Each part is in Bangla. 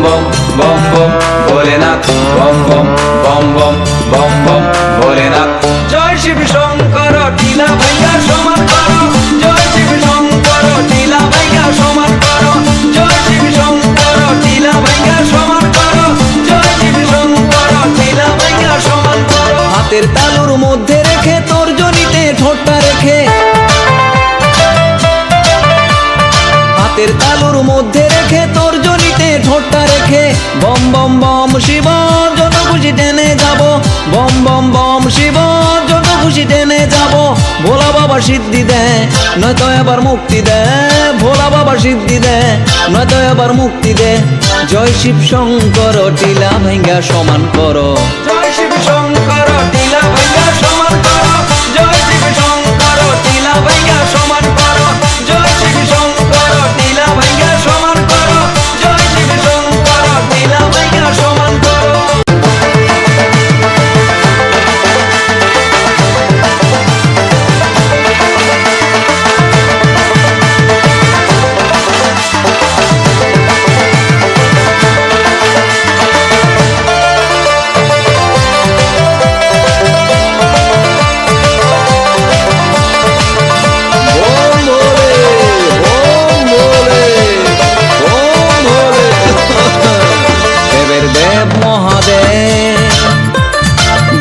বম বম বম ভোলেনাথ, বম বম বম বম বম বম ভোলেনাথ। জয় শিব শঙ্কর টিলা ভাইয়া সমান করো, জয় শিব শঙ্কর টিলা ভাইয়া সমান করো, জয় শিব শঙ্কর টিলা ভাইয়া সমান করো, জয় শিব শঙ্কর টিলা ভাইয়া সমান করো। হাতের তালুর মধ্যে রেখে তর্জনীতে ঠোঁটটা রেখে, হাতের তালুর মধ্যে রেখে তর্জনীতে ঠোঁটটা রেখে, বম বম বম শিব যত খুশি টেনে যাব, বম বম বম শিব যত খুশি টেনে যাব। ভোলা বাবা সিদ্ধি দেয় নয়তো এবার মুক্তি দেয়, ভোলা বাবা সিদ্ধি দেয় নয়তো এবার মুক্তি দেয়। জয় শিব শঙ্কর টিলা ভাইঙ্গা সমান করো, জয় শিব শঙ্কর টিলা ভাইঙ্গা সমান করো, জয় শিব শঙ্কর টিলা ভাইঙ্গা সমান করো, জয় শিব শঙ্কর টিলা ভাইঙ্গা সমান করো, জয় শিব শঙ্কর টিলা ভাইঙ্গা সমান করো।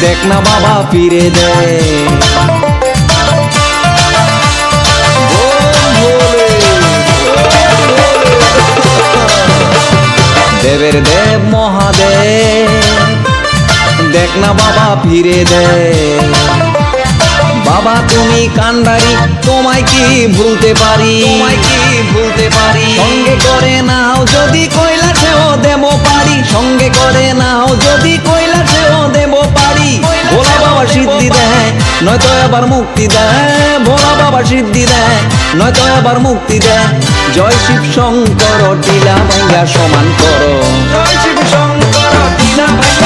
দেখ না বাবা ফিরে দে, দেবের দেব মহাদেব দেখ না বাবা ফিরে দে। বাবা তুমি কান্ডারি তোমায় কি ভুলতে পারি, তোমায় কি ভুলতে পারি। সঙ্গে করে নাও যদি কৈলাসেও দেব পারি, সঙ্গে করে নাও যদি কৈলাসেও দেব পারি। ভোলা বাবা সিদ্ধি দেয় নয়তো আবার মুক্তি দেয়, ভোলা বাবা সিদ্ধি দেয় নয়তো আবার মুক্তি দেয়। জয় শিব শঙ্কর টিলা ভাইঙ্গা সমান করো, জয় শিব শঙ্কর টিলা ভাইঙ্গা